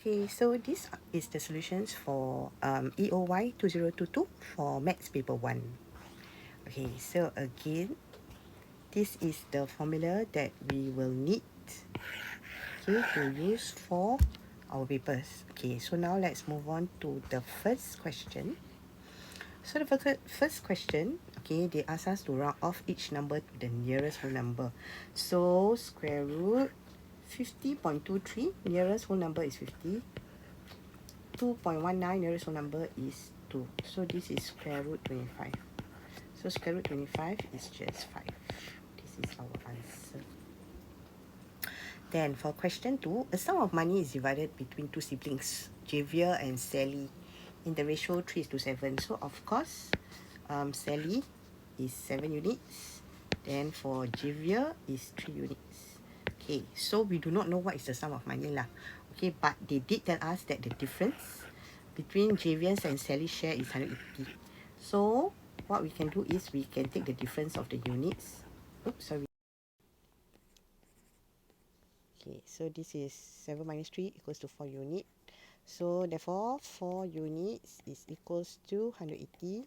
Okay, so this is the solutions for EOY 2022 for Maths Paper 1. Okay, so again, this is the formula that we will need, okay, to use for our papers. Okay, so now let's move on to the first question. So the first question, okay, they ask us to round off each number to the nearest whole number. So square root 50.23, nearest whole number is 50. 2.19, nearest whole number is 2. So this is square root 25. So square root 25 is just 5. This is our answer. Then for question 2, a sum of money is divided between two siblings, Javier and Sally, in the ratio 3:7. So of course, Sally is 7 units. Then for Javier is 3 units. Okay, so we do not know what is the sum of money lah. Okay, but they did tell us that the difference between Javier's and Sally's share is 180. So what we can do is we can take the difference of the units. Oops, sorry. Okay, so this is 7 minus 3 equals to 4 unit. So therefore 4 units is equals to 180.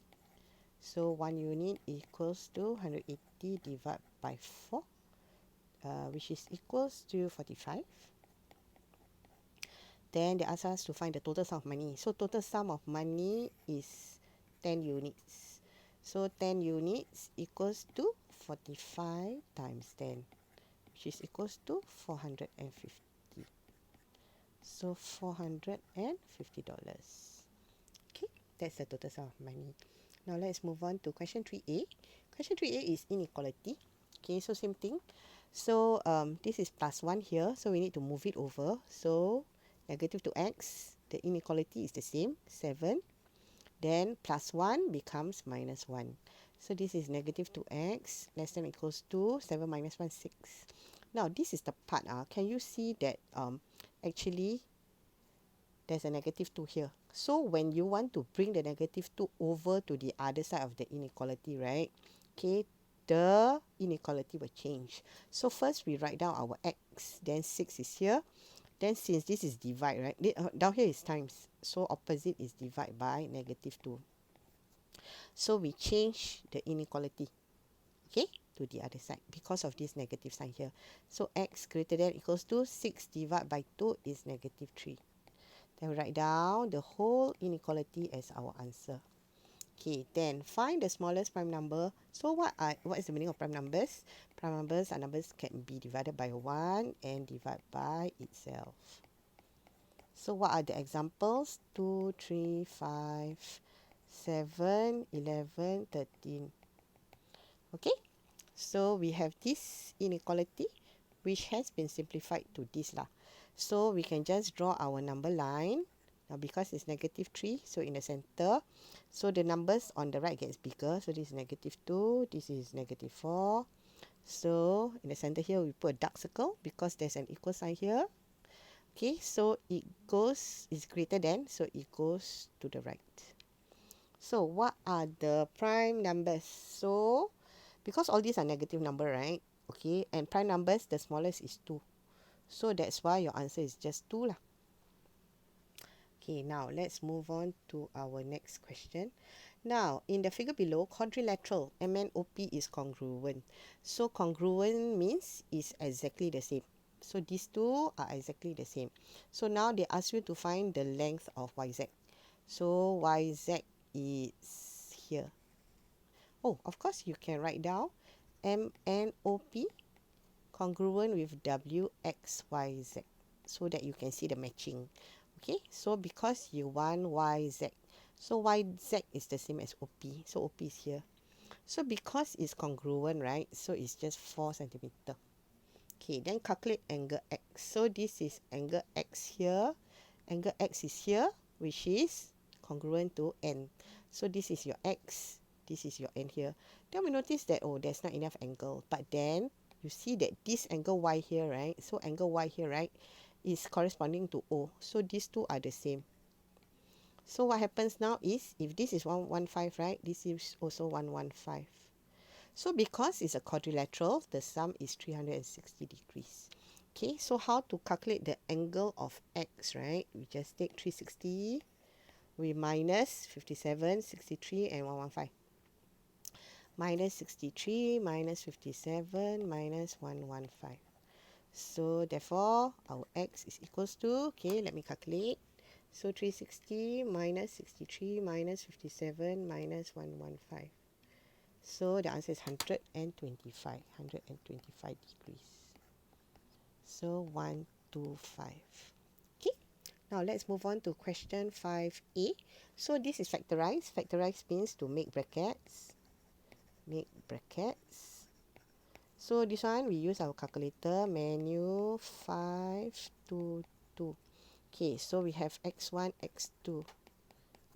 So 1 unit equals to 180 divided by 4, which is equals to 45. Then they ask us to find the total sum of money. So total sum of money is 10 units. So 10 units equals to 45 times 10, which is equals to 450. So $450. Okay, that's the total sum of money. Now let's move on to question 3A. Question 3A is inequality. Okay, so same thing. So this is plus 1 here, so we need to move it over. So negative to x, the inequality is the same, 7. Then plus 1 becomes minus 1. So this is negative to x less than or equals to 7 minus 1, 6. Now this is the part, can you see that actually there's a negative 2 here. So when you want to bring the negative 2 over to the other side of the inequality, right? Okay, the inequality will change. So first we write down our x, then 6 is here. Then since this is divide, right? Down here is times. So opposite is divide by negative 2. So we change the inequality, okay, to the other side because of this negative sign here. So x greater than or equals to 6 divided by 2 is negative 3. Then we write down the whole inequality as our answer. Okay, then find the smallest prime number. So what is the meaning of prime numbers? Prime numbers are numbers can be divided by 1 and divided by itself. So what are the examples? 2, 3, 5, 7, 11, 13. Okay, so we have this inequality which has been simplified to this lah. So we can just draw our number line. Now because it's negative 3, so in the center, so the numbers on the right gets bigger. So this is negative 2, this is negative 4. So in the center here we put a dark circle because there's an equal sign here. Okay, so it is greater than, so it goes to the right. So what are the prime numbers? So because all these are negative number, right? Okay, and prime numbers, the smallest is 2. So that's why your answer is just 2 lah. Okay, now let's move on to our next question. Now, in the figure below, quadrilateral MNOP is congruent. So congruent means is exactly the same. So these two are exactly the same. So now they ask you to find the length of YZ. So YZ is here. Oh, of course you can write down MNOP congruent with WXYZ so that you can see the matching. Okay, so because you want YZ, so YZ is the same as OP, so OP is here. So because it's congruent, right, so it's just 4 centimeter. Okay, then calculate angle X. So this is angle X here, angle X is here, which is congruent to N. So this is your X, this is your N here. Then we notice that, oh, there's not enough angle, but then you see that this angle Y here, right, so angle Y here, right, is corresponding to O. So these two are the same. So what happens now is, if this is 115, right, this is also 115. So because it's a quadrilateral, the sum is 360 degrees. Okay, so how to calculate the angle of x, right? We just take 360, we minus 57, 63, and 115. Minus 63, minus 57, minus 115. So therefore, our x is equals to, okay, let me calculate. So 360 minus 63 minus 57 minus 115. So the answer is 125 degrees. So 125. Okay, now let's move on to question 5a. So this is factorize. Factorize means to make brackets. Make brackets. So this one we use our calculator. Menu 522. Okay, so we have x1, x2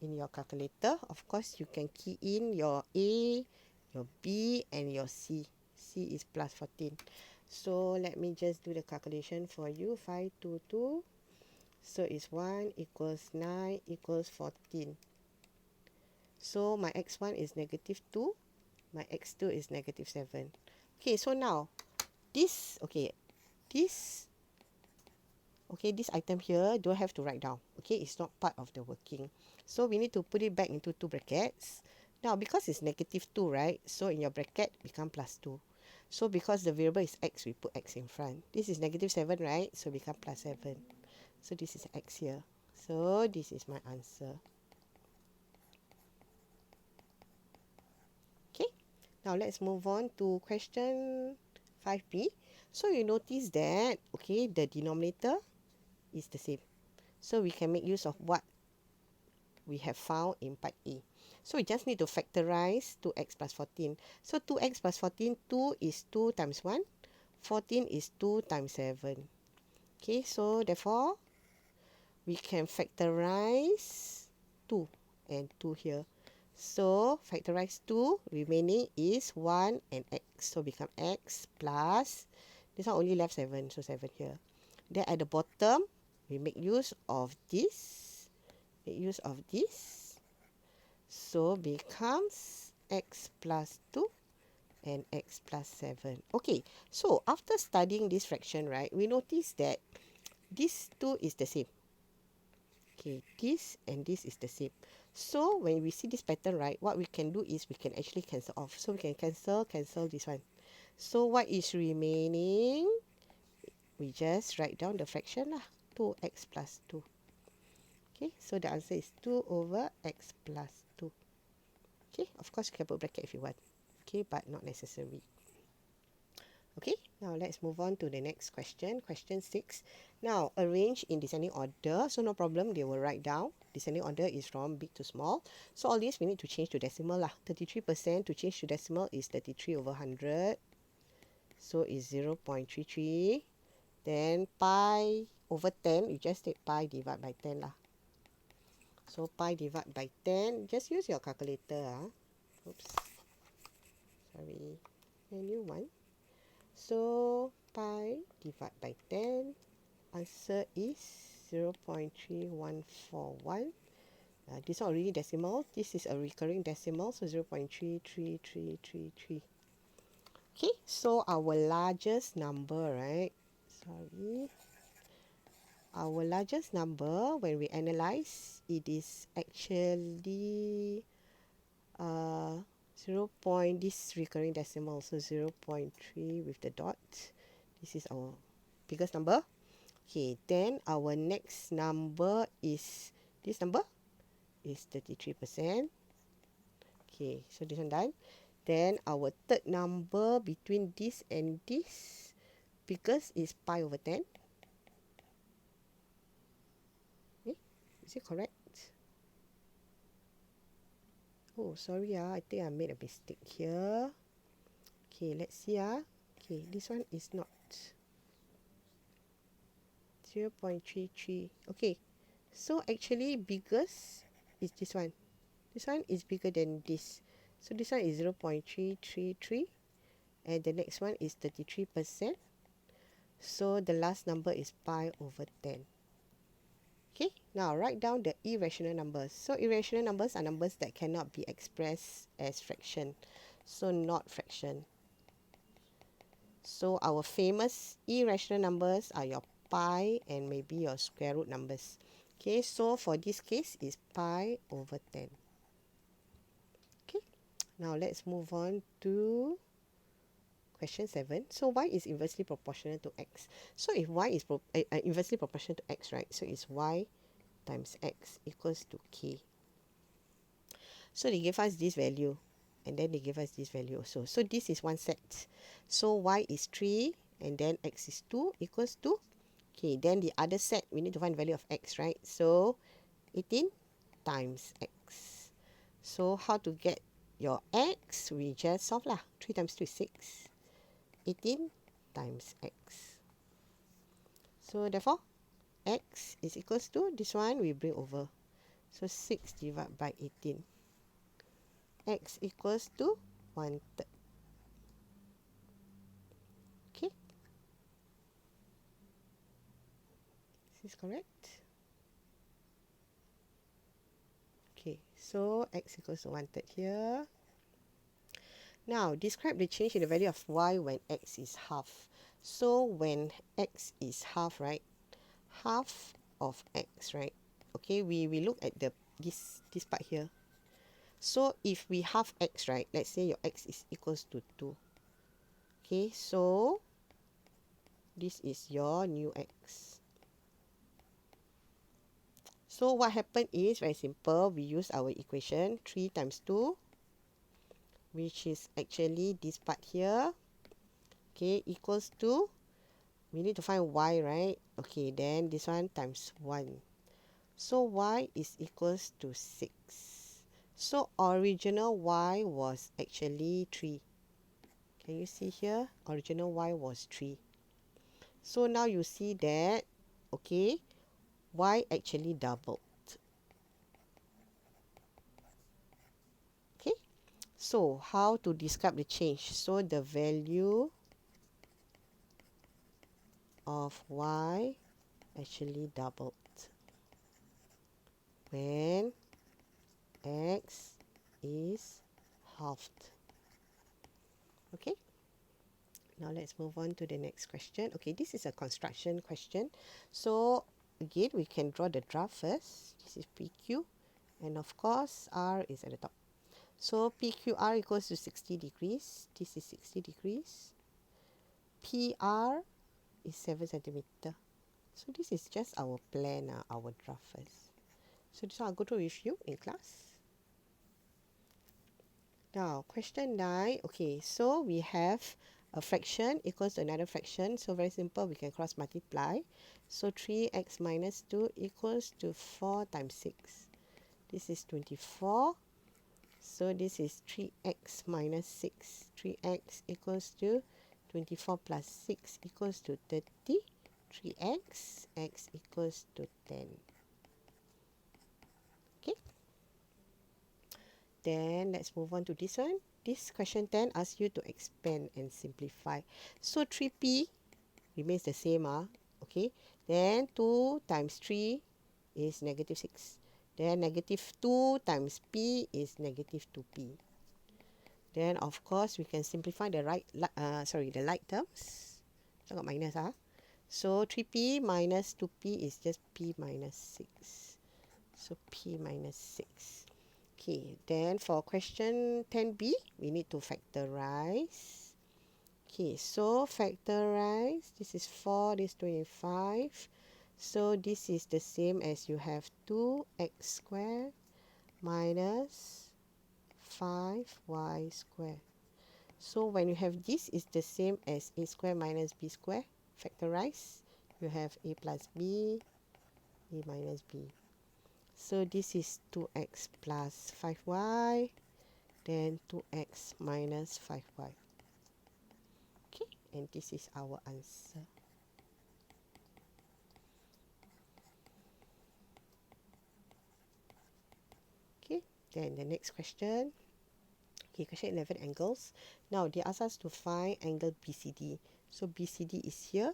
in your calculator. Of course, you can key in your A, your B, and your C. C is plus 14. So let me just do the calculation for you. 522. So it's 1 equals 9 equals 14. So my x1 is negative 2. My x2 is negative 7. Okay, so now this, this item here don't have to write down. Okay, it's not part of the working. So we need to put it back into two brackets. Now, because it's negative 2, right? So in your bracket, become plus 2. So because the variable is x, we put x in front. This is negative 7, right? So become plus 7. So this is x here. So this is my answer. Okay, now let's move on to question 5b. So you notice that, okay, the denominator is the same. So we can make use of what we have found in part A. So we just need to factorize 2x plus 14. So 2x plus 14, 2 is 2 times 1. 14 is 2 times 7. Okay, so therefore, we can factorize 2 and 2 here. So factorize 2, remaining is 1 and x. So become x plus, this one only left 7, so 7 here. Then at the bottom, we make use of this. So becomes x plus 2 and x plus 7. Okay, so after studying this fraction, right, we notice that this 2 is the same. Okay, this and this is the same. So when we see this pattern, right, what we can do is we can actually cancel off. So we can cancel this one. So what is remaining? We just write down the fraction lah. 2x plus 2. Okay, so the answer is 2 over x plus 2. Okay, of course you can put bracket if you want. Okay, but not necessary. Okay, now let's move on to the next question. Question 6. Now, arrange in descending order. So no problem, they will write down. Descending order is from big to small. So all this we need to change to decimal lah. 33% to change to decimal is 33 over 100. So it's 0.33. Then pi over 10, you just take pi divided by 10 lah. So pi divided by 10, just use your calculator. Oops. Sorry. A new one. So pi divided by 10, answer is 0.3141. This one already decimal. This is a recurring decimal, so 0.33333. Okay, so our largest number, right? Sorry. Our largest number, when we analyze, it is actually 0. This recurring decimal, so 0.3 with the dot. This is our biggest number. Okay, then our next number is this number is 33%. Okay, so this one done. Then our third number between this and this biggest is pi over 10. Okay, is it correct? Oh, sorry, I think I made a mistake here. Okay, let's see. Okay, this one is not 0.33. Okay, so actually biggest is this one. This one is bigger than this. So this one is 0.333 and the next one is 33%. So the last number is pi over 10. Okay, now write down the irrational numbers. So irrational numbers are numbers that cannot be expressed as fraction. So not fraction. So our famous irrational numbers are your pi and maybe your square root numbers. Okay, so for this case is pi over 10. Okay, now let's move on to question 7. So y is inversely proportional to x. So if y is inversely proportional to x, right? So it's y times x equals to k. So they give us this value and then they give us this value also. So this is one set. So y is 3 and then x is 2 equals to k. Then the other set, we need to find value of x, right? So 18 times x. So how to get your x? We just solve lah. 3 times 2 is 6. 18 times x. So therefore, x is equals to, this one we bring over. So 6 divided by 18. X equals to 1/3. Okay. This is correct. Okay, so x equals to 1/3 here. Now, describe the change in the value of y when x is half. So, when x is half, right? Half of x, right? Okay, we look at this part here. So, if we half x, right? Let's say your x is equals to 2. Okay, so this is your new x. So, what happened is very simple. We use our equation 3 times 2, which is actually this part here, okay, equals to, we need to find y, right? Okay, then this one times 1. So y is equals to 6. So original y was actually 3. Can you see here? Original y was 3. So now you see that, okay, y actually doubled. Okay, so how to describe the change? So the value of y actually doubled when x is halved. Okay, now let's move on to the next question. Okay, this is a construction question. So again, we can draw the graph first. This is PQ, and of course R is at the top. So PQR equals to 60 degrees. This is 60 degrees. PR is 7 centimeter. So this is just our plan, our graph first. So this one I'll go through with you in class. Now, question 9. Okay, so we have a fraction equals to another fraction. So very simple, we can cross multiply. So 3x minus 2 equals to 4 times 6. This is 24. So this is 3x minus 6. 3x equals to 24 plus 6 equals to 30. 3x, x equals to 10. Okay. Then let's move on to this one. This question 10 asks you to expand and simplify. So 3p remains the same. Okay. Then 2 times 3 is negative 6. Then negative 2 times p is negative 2p. Then of course we can simplify the the like terms. So got minus. So 3p minus 2p is just p minus 6. So p minus 6. Okay, then for question 10b, we need to factorize. Okay, so factorize, this is 4, this is 25. So this is the same as you have 2x squared minus 5y squared. So when you have this is the same as a squared minus b squared, factorize, you have a plus b, a minus b. So this is 2x plus 5y, then 2x minus 5y. Okay, and this is our answer. Okay, then the next question. Okay, question 11, angles. Now, they ask us to find angle BCD. So, BCD is here.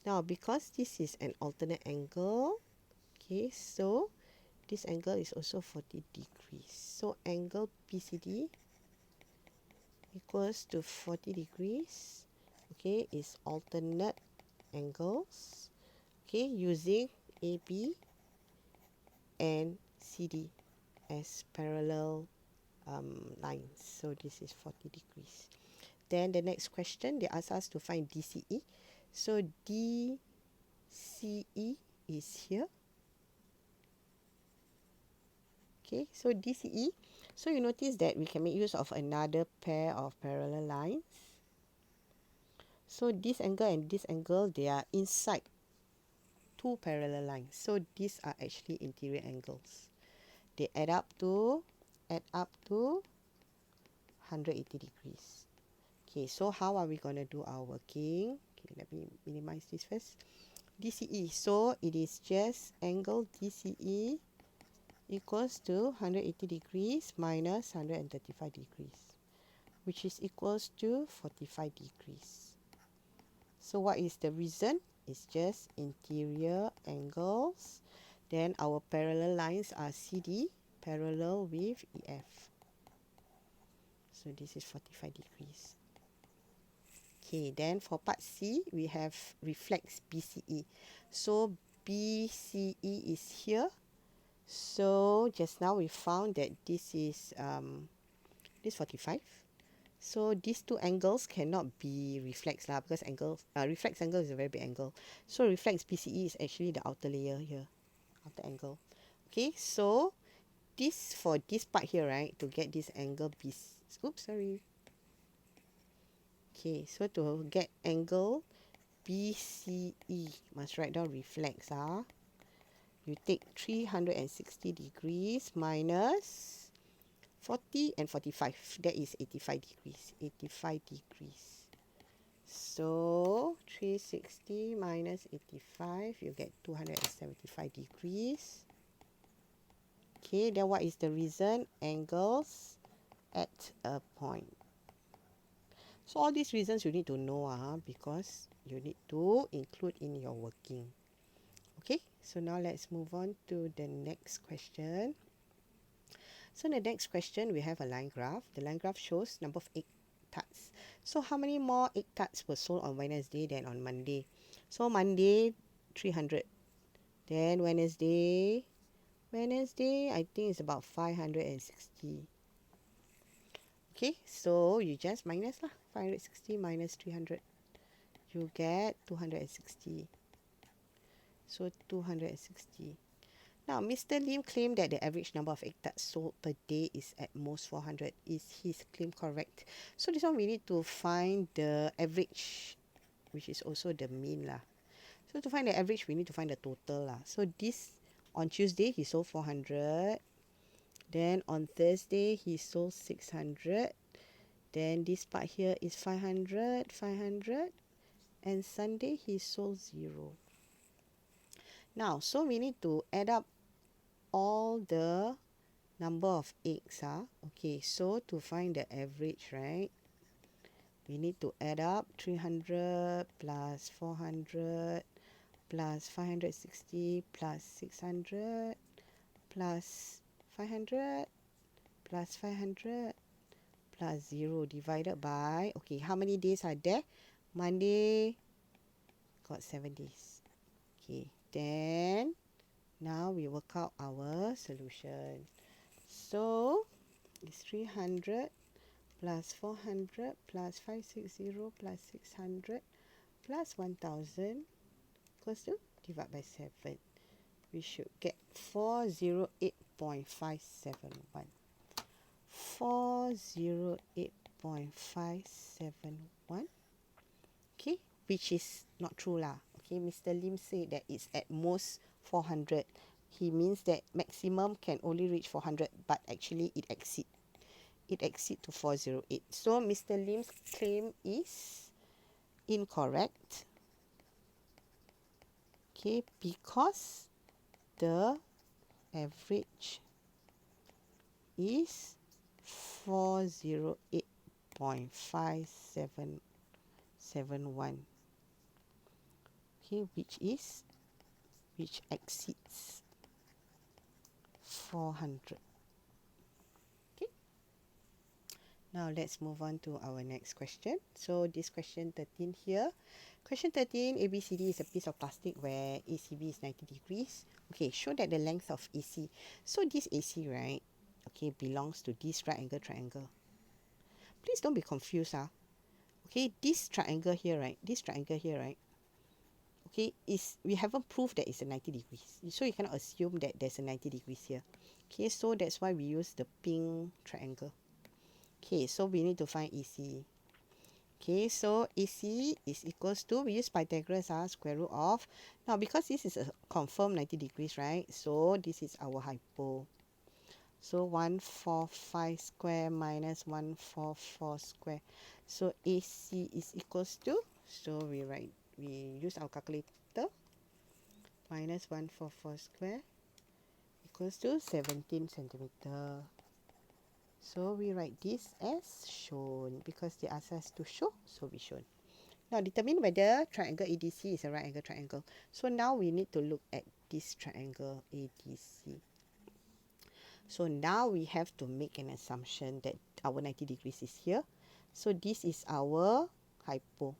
Now, because this is an alternate angle, okay, so this angle is also 40 degrees. So angle BCD equals to 40 degrees. okay, is alternate angles, okay, using AB and CD as parallel lines. So this is 40 degrees. Then the next question, they ask us to find DCE. So DCE is here. Okay, so DCE. So you notice that we can make use of another pair of parallel lines. So this angle and this angle, they are inside two parallel lines. So these are actually interior angles. They add up to 180 degrees. Okay, so how are we going to do our working? Okay, let me minimize this first. DCE, so it is just angle DCE equals to 180 degrees minus 135 degrees, which is equals to 45 degrees. So what is the reason? It's just interior angles. Then our parallel lines are CD, parallel with EF. So this is 45 degrees. Okay, then for part C, we have reflex BCE. So BCE is here. So just now we found that this is this 45. So these two angles cannot be reflex lah, because reflex angle is a very big angle. So reflex BCE is actually the outer layer here, outer angle. Okay, so this for this part here, right, to get this angle Okay, so to get angle BCE, must write down reflex. You take 360 degrees minus 40 and 45. That is 85 degrees. 85 degrees. So 360 minus 85, you get 275 degrees. Okay, then what is the reason? Angles at a point. So all these reasons you need to know because you need to include in your working. Okay, so now let's move on to the next question. So the next question, we have a line graph. The line graph shows number of egg tarts. So how many more egg tarts were sold on Wednesday than on Monday? So Monday, 300. Then Wednesday, I think it's about 560. Okay, so you just minus 560 minus 300. You get 260. So 260. Now, Mr. Lim claimed that the average number of egg tarts sold per day is at most 400. Is his claim correct? So this one we need to find the average, which is also the mean lah. So to find the average, we need to find the total lah. So this, on Tuesday, he sold 400. Then on Thursday, he sold 600. Then this part here is 500. And Sunday, he sold 0. Now, so we need to add up all the number of eggs. Okay, so to find the average, right, we need to add up 300 plus 400 plus 560 plus 600 plus 500 plus 500 plus 0 divided by, okay, how many days are there? Monday got 7 days. Okay, then now we work out our solution. So it's 300 plus 400 plus 560 plus 600 plus 1000 equals to divide by 7. We should get 408.571. 408.571. Okay, which is not true lah. Okay, Mr. Lim said that it's at most 400. He means that maximum can only reach 400, but actually it exceed to 408. So Mr. Lim's claim is incorrect. Okay, because the average is 408.571. Okay, which exceeds 400. Okay. Now let's move on to our next question. So this question 13 here. Question 13, ABCD is a piece of plastic where ACB is 90 degrees. Okay, show that the length of AC. So this AC, right, okay, belongs to this right angle triangle. Please don't be confused. Okay, this triangle here, right, okay, is we haven't proved that it's a 90 degrees. So you cannot assume that there's a 90 degrees here. Okay, so that's why we use the pink triangle. Okay, so we need to find AC. Okay, so AC is equals to, we use Pythagoras, square root of. Now, because this is a confirmed 90 degrees, right? So this is our hypo. So 145 square minus 144 square. So AC is equals to, so we use our calculator. Minus 144 square equals to 17 centimeter. So we write this as shown because they ask us to show, so we shown. Now determine whether triangle ADC is a right angle triangle. So now we need to look at this triangle ADC. So now we have to make an assumption that our 90 degrees is here. So this is our hypo.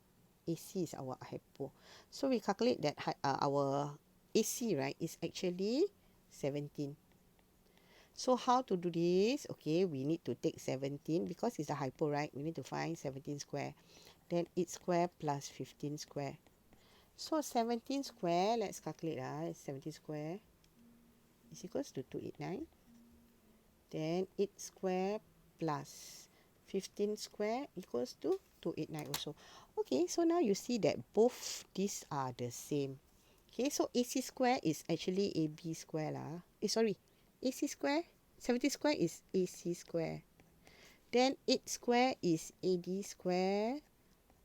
AC is our hypo. So we calculate that our AC, right, is actually 17. So how to do this? Okay, we need to take 17 because it's a hypo, right? We need to find 17 square. Then 8 square plus 15 square. So 17 square, let's calculate. 17 square is equals to 289. Then 8 square plus 15 square equals to 289 also. Okay, so now you see that both these are the same. Okay, so AC square is actually AB square lah. Sorry, AC square, 70 square is AC square. Then 8 square is AD square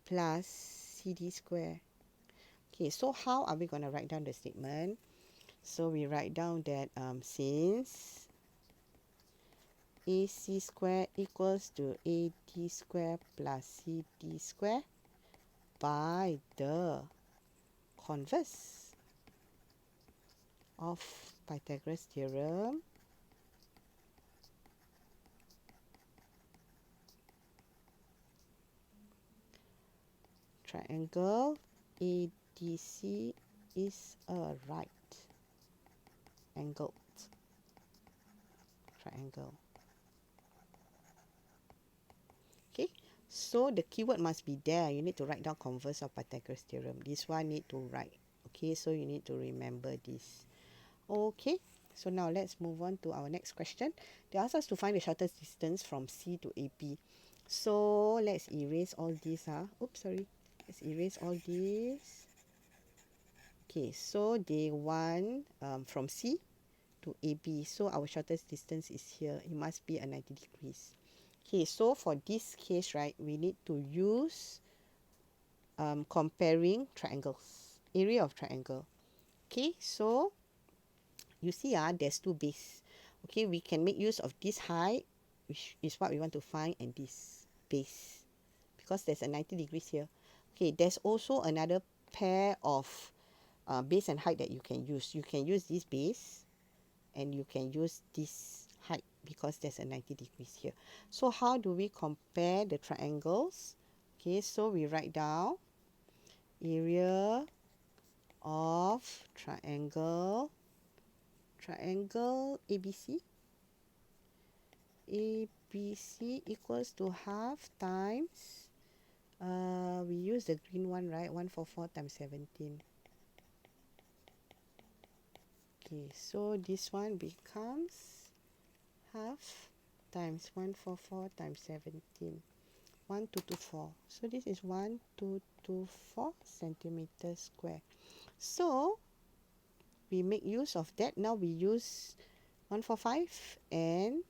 plus CD square. Okay, so how are we going to write down the statement? So we write down that since AC square equals to AD square plus CD square by the converse of Pythagoras theorem, triangle ADC is a right angled triangle. Okay, so the keyword must be there. You need to write down converse of Pythagoras theorem. This one need to write. Okay, so you need to remember this. Okay, so now let's move on to our next question. They ask us to find the shortest distance from C to AB. So let's erase all this. Oops, sorry. Let's erase all this. Okay, so they want from C to AB. So our shortest distance is here. It must be a 90 degrees. Okay, so for this case, right, we need to use comparing triangles, area of triangle. Okay, so you see, there's two base. Okay, we can make use of this height, which is what we want to find, and this base, because there's a 90 degrees here. Okay, there's also another pair of base and height that you can use. You can use this base, and you can use this height because there's a 90 degrees here. So how do we compare the triangles? Okay, so we write down area of triangle ABC. ABC equals to half times, we use the green one, right? 144 times 17. Okay, so this one becomes half times 144 times 17. 1224. So this is 1224 centimeters square. So we make use of that. Now we use 145 and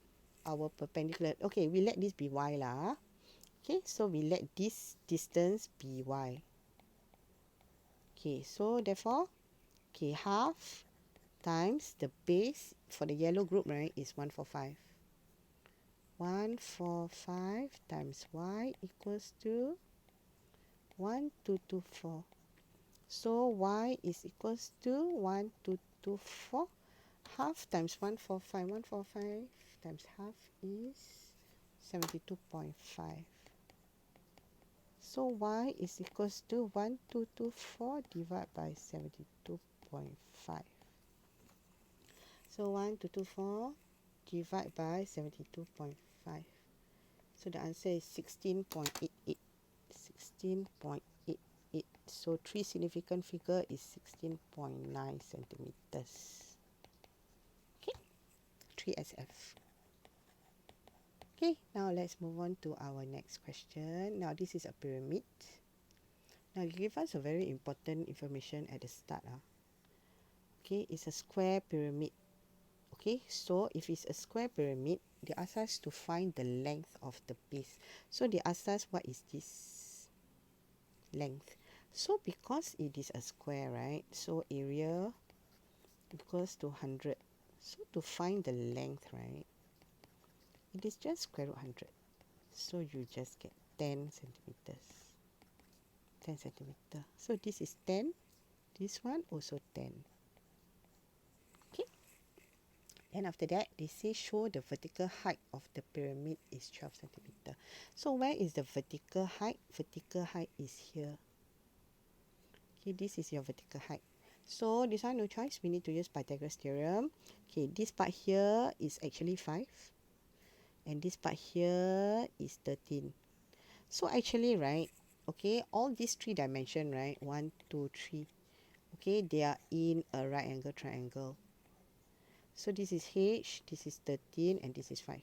our perpendicular. Okay, we let this be y lah. Okay, so we let this distance be y. Okay, so therefore, okay, half times the base for the yellow group, right, is 145. 145 times y equals to 1224. So y is equals to 1224. Half times 145. 145 times half is 72.5. So y is equals to 1224 divided by 72.5. So 1224 divided by 72.5. So the answer is 16.88. 16.88. So 3 significant figure is 16.9 centimeters. Okay, 3SF. Okay, now let's move on to our next question. Now this is a pyramid. Now give us a very important information at the start. Okay, it's a square pyramid. Okay, so if it's a square pyramid, they ask us to find the length of the base. So they ask us what is this length. So because it is a square, right? So area equals to 100. So to find the length, right? It is just square root 100. So you just get 10 centimeters. 10 centimeter. So this is 10. This one also 10. Okay. Then after that, they say show the vertical height of the pyramid is 12 centimeter. So where is the vertical height? Vertical height is here. Okay, this is your vertical height. So this one no choice. We need to use Pythagoras theorem. Okay, this part here is actually 5. And this part here is 13. So actually, right, okay, all these 3 dimension, right, 1, 2, 3, okay, they are in a right angle triangle. So this is H, this is 13, and this is 5.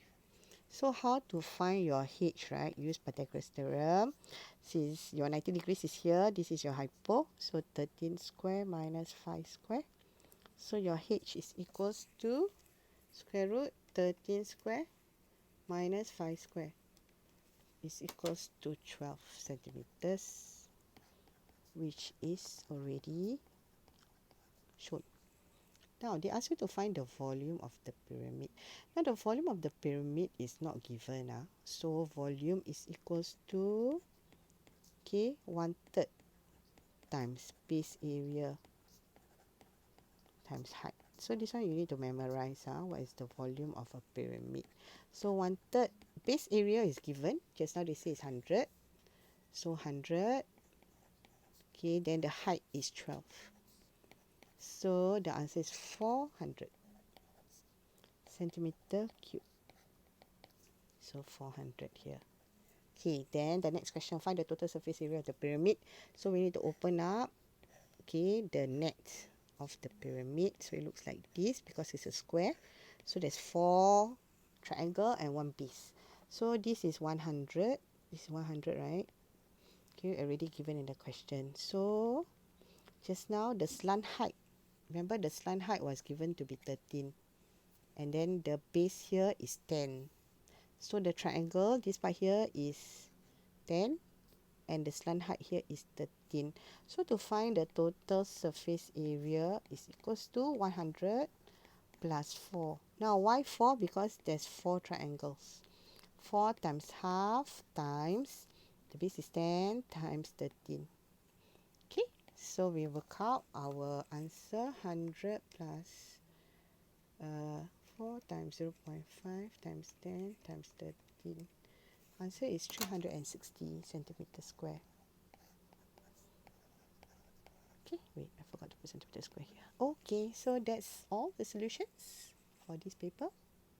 So how to find your H, right? Use Pythagoras theorem. Since your 90 degrees is here, this is your hypo. So 13 square minus 5 square. So your H is equals to square root 13 square minus 5 square is equals to 12 centimeters, which is already shown. Now, they ask you to find the volume of the pyramid. Now, the volume of the pyramid is not given. So, volume is equals to, okay, 1/3 times base area times height. So, this one you need to memorize. What is the volume of a pyramid? So, 1/3 base area is given. Just now they say it's 100. So, 100. Okay, then the height is 12. So the answer is 400 centimeter cube. So 400 here. Okay, then the next question, find the total surface area of the pyramid. So we need to open up, okay, the net of the pyramid. So it looks like this because it's a square. So there's 4 triangle and 1 base. So this is 100. This is 100, right? Okay, already given in the question. So just now the slant height. Remember the slant height was given to be 13. And then the base here is 10. So the triangle, this part here is 10. And the slant height here is 13. So to find the total surface area is equals to 100 plus 4. Now why 4? Because there's 4 triangles. 4 times half times, the base is 10 times 13. Okay, so we work out our answer 100 plus 4 times 0.5 times 10 times 13. Answer is 360 centimeter square. Okay, wait, I forgot to put centimeter square here. Okay, so that's all the solutions for this paper.